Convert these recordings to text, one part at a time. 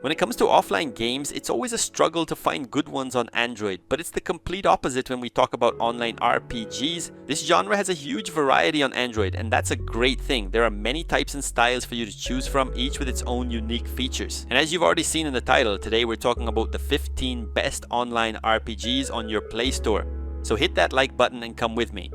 When it comes to offline games, it's always a struggle to find good ones on Android, but it's the complete opposite when we talk about online RPGs. This genre has a huge variety on Android, and that's a great thing. There are many types and styles for you to choose from, each with its own unique features. And as you've already seen in the title, today we're talking about the 15 best online RPGs on your Play Store. So hit that like button and come with me.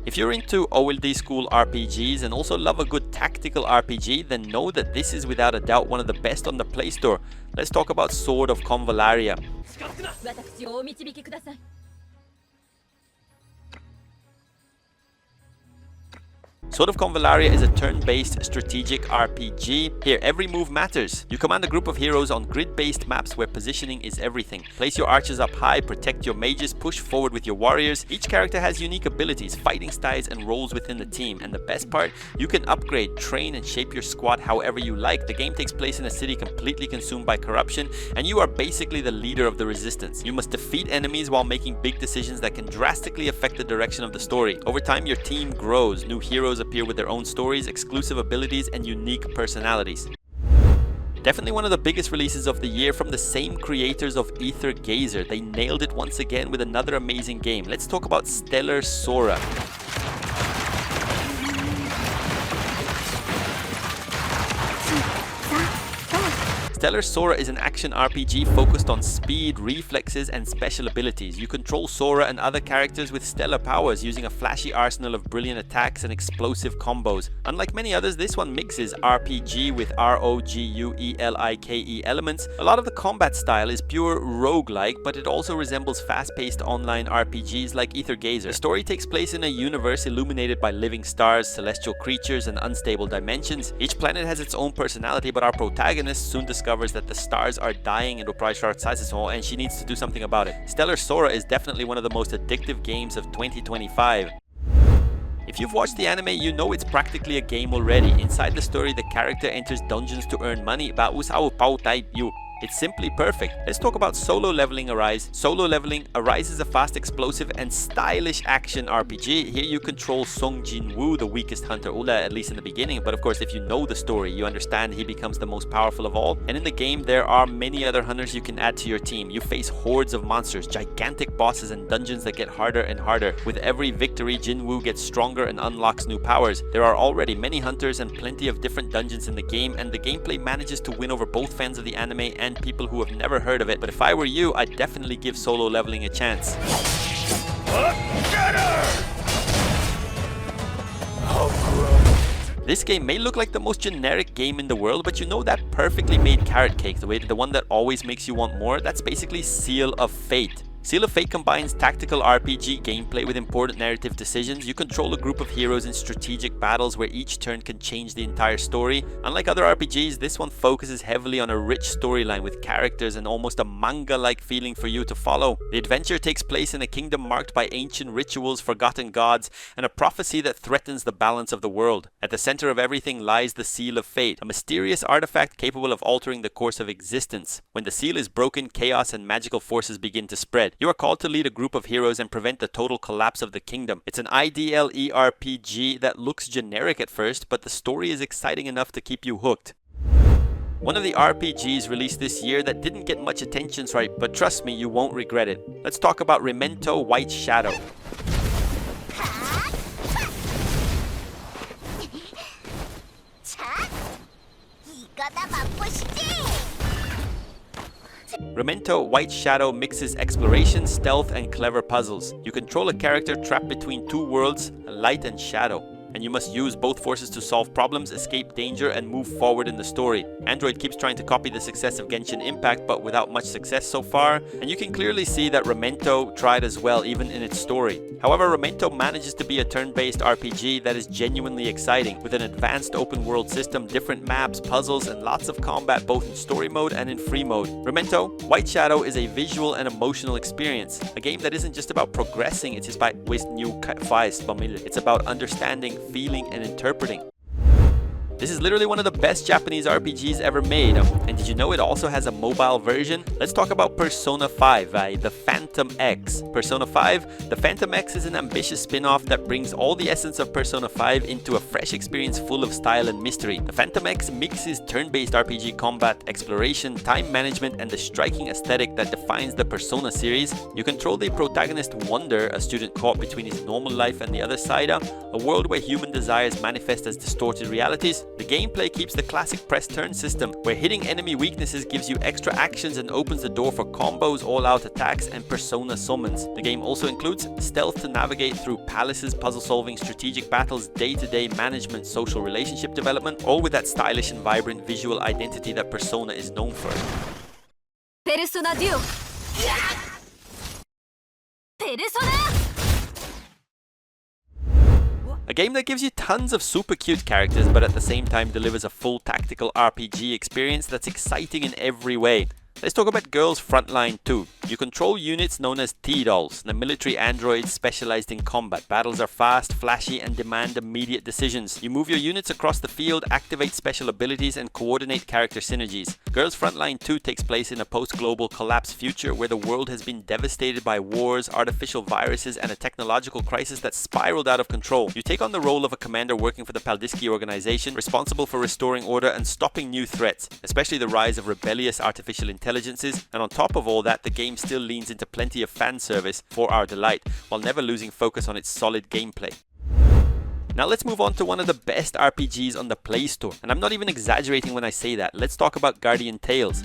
If you're into old school RPGs and also love a good tactical RPG, then know that this is without a doubt one of the best on the Play Store. Let's talk about Sword of CONVALLARIA. Sword of CONVALLARIA is a turn-based strategic RPG. Here, every move matters. You command a group of heroes on grid-based maps where positioning is everything. Place your archers up high, protect your mages, push forward with your warriors. Each character has unique abilities, fighting styles, and roles within the team. And the best part, you can upgrade, train, and shape your squad however you like. The game takes place in a city completely consumed by corruption, and you are basically the leader of the resistance. You must defeat enemies while making big decisions that can drastically affect the direction of the story. Over time, your team grows. New heroes appear with their own stories, exclusive abilities, and unique personalities. Definitely one of the biggest releases of the year from the same creators of ETHERIA. They nailed it once again with another amazing game. Let's talk about Stellar SORA. Stellar SORA is an action RPG focused on speed, reflexes, and special abilities. You control Sora and other characters with stellar powers, using a flashy arsenal of brilliant attacks and explosive combos. Unlike many others, this one mixes RPG with ROGUELIKE elements. A lot of the combat style is pure roguelike, but it also resembles fast-paced online RPGs like ETHERIA. The story takes place in a universe illuminated by living stars, celestial creatures, and unstable dimensions. Each planet has its own personality, but our protagonist soon discovers that the stars are dying and and she needs to do something about it. Stellar SORA is definitely one of the most addictive games of 2025. If you've watched the anime, you know it's practically a game already. Inside the story, the character enters dungeons to earn money. It's simply perfect. Let's talk about Solo Leveling Arise. Solo Leveling Arise is a fast, explosive, and stylish action RPG. Here you control Song Jin-woo, the weakest hunter, at least in the beginning. But of course, if you know the story, you understand he becomes the most powerful of all. And in the game, there are many other hunters you can add to your team. You face hordes of monsters, gigantic bosses, and dungeons that get harder and harder. With every victory, Jin-woo gets stronger and unlocks new powers. There are already many hunters and plenty of different dungeons in the game, and the gameplay manages to win over both fans of the anime and people who have never heard of it. But if I were you, I'd definitely give Solo Leveling a chance. This game may look like the most generic game in the world, but you know that perfectly made carrot cake, the one that always makes you want more? That's basically Seal of Fate. Seal of Fate combines tactical RPG gameplay with important narrative decisions. You control a group of heroes in strategic battles where each turn can change the entire story. Unlike other RPGs, this one focuses heavily on a rich storyline with characters and almost a manga-like feeling for you to follow. The adventure takes place in a kingdom marked by ancient rituals, forgotten gods, and a prophecy that threatens the balance of the world. At the center of everything lies the Seal of Fate, a mysterious artifact capable of altering the course of existence. When the seal is broken, chaos and magical forces begin to spread. You are called to lead a group of heroes and prevent the total collapse of the kingdom. It's an IDLE RPG that looks generic at first, but the story is exciting enough to keep you hooked. One of the RPGs released this year that didn't get much attention, right? But trust me, you won't regret it. Let's talk about REMEMENTO White Shadow. REMEMENTO White Shadow mixes exploration, stealth, and clever puzzles. You control a character trapped between two worlds, light and shadow, and you must use both forces to solve problems, escape danger, and move forward in the story. Android keeps trying to copy the success of Genshin Impact, but without much success so far, and you can clearly see that REMEMENTO tried as well, even in its story. However, REMEMENTO manages to be a turn-based RPG that is genuinely exciting, with an advanced open-world system, different maps, puzzles, and lots of combat both in story mode and in free mode. REMEMENTO White Shadow is a visual and emotional experience, a game that isn't just about progressing, it's about understanding, feeling, and interpreting. This is literally one of the best Japanese RPGs ever made. And did you know it also has a mobile version? Let's talk about Persona 5, the Phantom X. Persona 5, the Phantom X is an ambitious spin-off that brings all the essence of Persona 5 into a fresh experience full of style and mystery. The Phantom X mixes turn-based RPG combat, exploration, time management, and the striking aesthetic that defines the Persona series. You control the protagonist Wonder, a student caught between his normal life and the other side, a world where human desires manifest as distorted realities. The gameplay keeps the classic press-turn system, where hitting enemy weaknesses gives you extra actions and opens the door for combos, all-out attacks, and Persona summons. The game also includes stealth to navigate through palaces, puzzle-solving, strategic battles, day-to-day management, social relationship development, all with that stylish and vibrant visual identity that Persona is known for. Persona DUEL. Persona! A game that gives you tons of super cute characters, but at the same time delivers a full tactical RPG experience that's exciting in every way. Let's talk about Girls Frontline 2. You control units known as T-Dolls, the military androids specialized in combat. Battles are fast, flashy, and demand immediate decisions. You move your units across the field, activate special abilities, and coordinate character synergies. Girls Frontline 2 takes place in a post-global collapse future where the world has been devastated by wars, artificial viruses, and a technological crisis that spiraled out of control. You take on the role of a commander working for the Paldiski organization, responsible for restoring order and stopping new threats, especially the rise of rebellious artificial intelligences, and on top of all that, the game still leans into plenty of fan service for our delight, while never losing focus on its solid gameplay. Now let's move on to one of the best RPGs on the Play Store, and I'm not even exaggerating when I say that. Let's talk about Guardian Tales.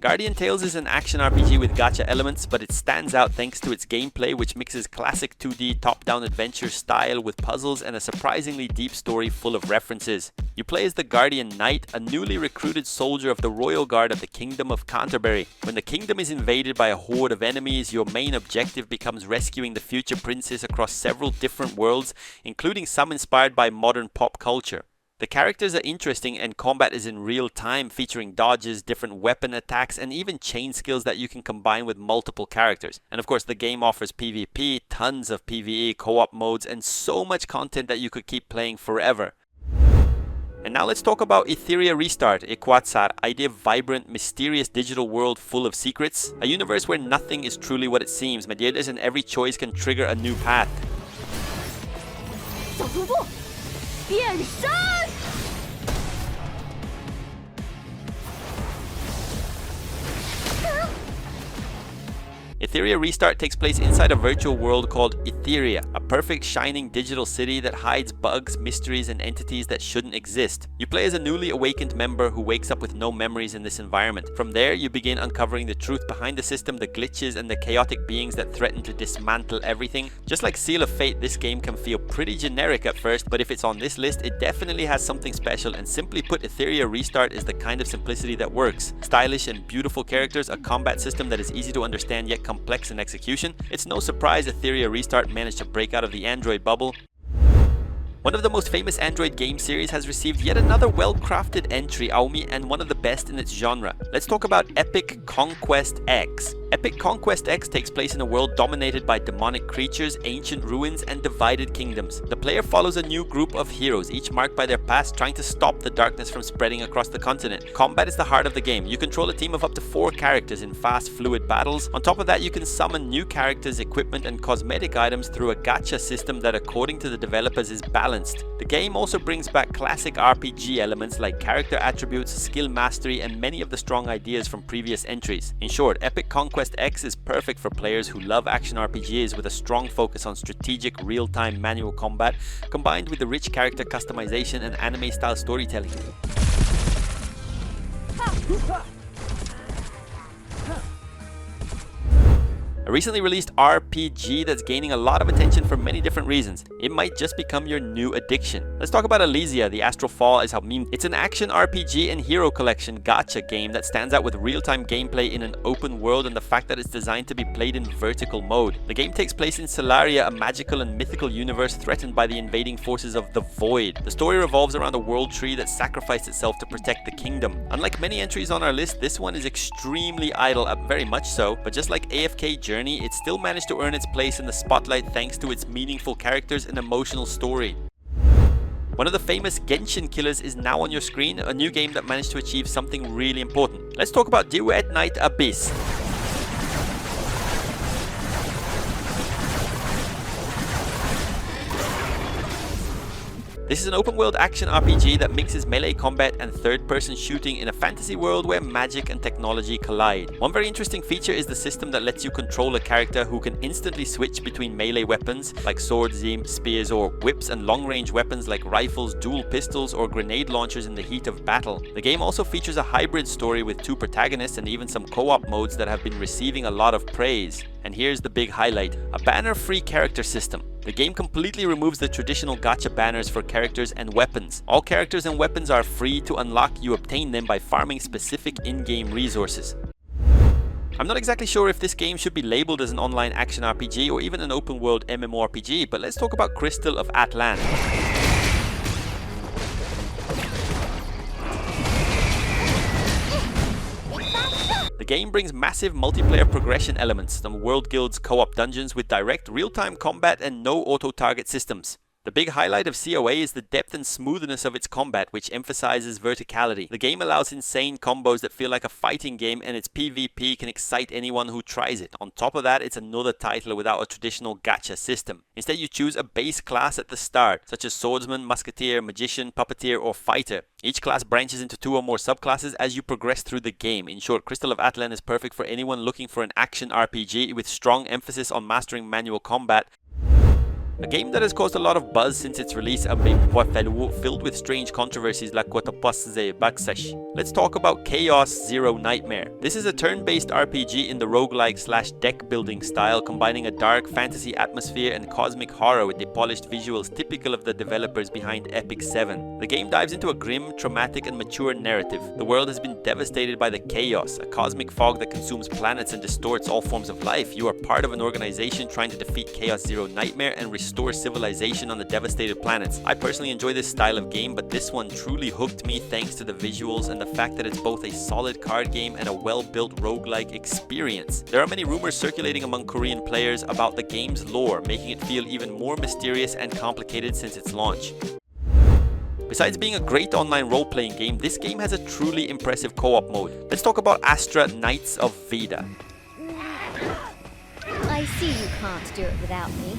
Guardian Tales is an action RPG with gacha elements, but it stands out thanks to its gameplay, which mixes classic 2D top-down adventure style with puzzles and a surprisingly deep story full of references. You play as the Guardian Knight, a newly recruited soldier of the Royal Guard of the Kingdom of Canterbury. When the kingdom is invaded by a horde of enemies, your main objective becomes rescuing the future princess across several different worlds, including some inspired by modern pop culture. The characters are interesting and combat is in real time, featuring dodges, different weapon attacks, and even chain skills that you can combine with multiple characters. And of course the game offers PvP, tons of PvE, co-op modes, and so much content that you could keep playing forever. And now let's talk about ETHERIA Restart, Equatsar, a vibrant, mysterious digital world full of secrets. A universe where nothing is truly what it seems, mediators and every choice can trigger a new path. ETHERIA Restart takes place inside a virtual world called ETHERIA, a perfect shining digital city that hides bugs, mysteries, and entities that shouldn't exist. You play as a newly awakened member who wakes up with no memories in this environment. From there, you begin uncovering the truth behind the system, the glitches, and the chaotic beings that threaten to dismantle everything. Just like Seal of Fate, this game can feel pretty generic at first, but if it's on this list, it definitely has something special, and simply put, ETHERIA Restart is the kind of simplicity that works. Stylish and beautiful characters, a combat system that is easy to understand yet complex in execution. It's no surprise ETHERIA Restart managed to break out of the Android bubble. One of the most famous Android game series has received yet another well-crafted entry, Aomi, and one of the best in its genre. Let's talk about Epic Conquest X. Epic Conquest X takes place in a world dominated by demonic creatures, ancient ruins, and divided kingdoms. The player follows a new group of heroes, each marked by their past, trying to stop the darkness from spreading across the continent. Combat is the heart of the game. You control a team of up to 4 characters in fast, fluid battles. On top of that, you can summon new characters, equipment, and cosmetic items through a gacha system that, according to the developers, is balanced. The game also brings back classic RPG elements like character attributes, skill mastery, and many of the strong ideas from previous entries. In short, Epic Conquest X is perfect for players who love action RPGs with a strong focus on strategic, real-time manual combat, combined with the rich character customization and anime-style storytelling. A recently released RPG that's gaining a lot of attention for many different reasons. it might just become your new addiction. Let's talk about ELYSIA, the Astral Fall is how memed. It's an action RPG and hero collection gacha game that stands out with real-time gameplay in an open world and the fact that it's designed to be played in vertical mode. The game takes place in Solaria, a magical and mythical universe threatened by the invading forces of the Void. The story revolves around a world tree that sacrificed itself to protect the kingdom. Unlike many entries on our list, this one is extremely idle, very much so, but just like AFK Journey, it still managed to earn its place in the spotlight thanks to its meaningful characters and emotional story. One of the famous Genshin killers is now on your screen, a new game that managed to achieve something really important. Let's talk about Duet Night Abyss. This is an open-world action RPG that mixes melee combat and third-person shooting in a fantasy world where magic and technology collide. One very interesting feature is the system that lets you control a character who can instantly switch between melee weapons like swords, spears, or whips, and long-range weapons like rifles, dual pistols, or grenade launchers in the heat of battle. The game also features a hybrid story with 2 protagonists and even some co-op modes that have been receiving a lot of praise. And here's the big highlight, a banner-free character system. The game completely removes the traditional gacha banners for characters and weapons. All characters and weapons are free to unlock. You obtain them by farming specific in-game resources. I'm not exactly sure if this game should be labeled as an online action RPG or even an open-world MMORPG, but let's talk about Crystal of ATLAN. The game brings massive multiplayer progression elements, some World Guild's co-op dungeons with direct real-time combat and no auto-target systems. The big highlight of COA is the depth and smoothness of its combat, which emphasizes verticality. The game allows insane combos that feel like a fighting game, and its PvP can excite anyone who tries it. On top of that, it's another title without a traditional gacha system. Instead, you choose a base class at the start, such as swordsman, musketeer, magician, puppeteer, or fighter. Each class branches into 2 or more subclasses as you progress through the game. In short, Crystal of ATLAN is perfect for anyone looking for an action RPG with strong emphasis on mastering manual combat. A game that has caused a lot of buzz since its release, filled with strange controversies like Let's talk about Chaos Zero Nightmare. This is a turn-based RPG in the roguelike / deck building style, combining a dark fantasy atmosphere and cosmic horror with the polished visuals typical of the developers behind Epic 7. The game dives into a grim, traumatic, and mature narrative. The world has been devastated by the chaos, a cosmic fog that consumes planets and distorts all forms of life. You are part of an organization trying to defeat Chaos Zero Nightmare and restore civilization on the devastated planets. I personally enjoy this style of game, but this one truly hooked me thanks to the visuals and the fact that it's both a solid card game and a well-built roguelike experience. There are many rumors circulating among Korean players about the game's lore, making it feel even more mysterious and complicated since its launch. Besides being a great online role-playing game, this game has a truly impressive co-op mode. Let's talk about ASTRA Knights of VEDA. I see you can't do it without me.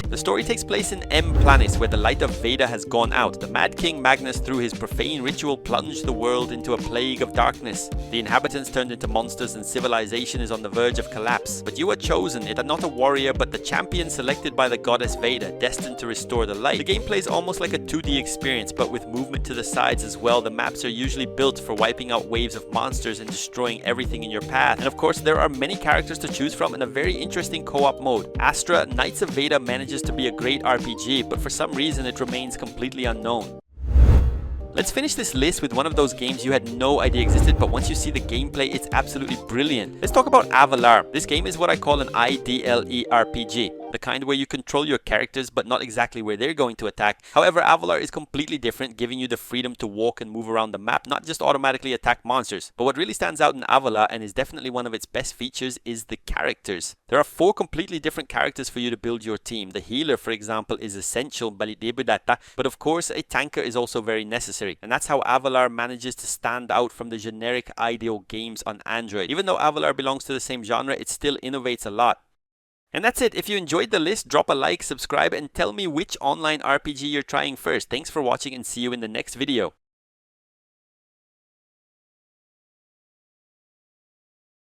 The story takes place in M Planis, where the light of Veda has gone out. The Mad King Magnus, through his profane ritual, plunged the world into a plague of darkness. The inhabitants turned into monsters and civilization is on the verge of collapse. But you are chosen, not a warrior, but the champion selected by the goddess Veda, destined to restore the light. The gameplay is almost like a 2D experience, but with movement to the sides as well. The maps are usually built for wiping out waves of monsters and destroying everything in your path. And of course, there are many characters to choose from and a very interesting co-op mode. ASTRA Knights of Veda manages to be a great RPG, but for some reason it remains completely unknown. Let's finish this list with one of those games you had no idea existed, but once you see the gameplay, it's absolutely brilliant. Let's talk about AVALAR. This game is what I call an IDLE RPG. The kind where you control your characters but not exactly where they're going to attack. However, AVALAR is completely different, giving you the freedom to walk and move around the map, not just automatically attack monsters. But what really stands out in AVALAR, and is definitely one of its best features, is the characters. There are 4 completely different characters for you to build your team. The healer, for example, is essential, but of course a tanker is also very necessary. And that's how AVALAR manages to stand out from the generic IDO games on Android. Even though AVALAR belongs to the same genre, it still innovates a lot. And that's it. If you enjoyed the list, drop a like, subscribe, and tell me which online RPG you're trying first. Thanks for watching and see you in the next video.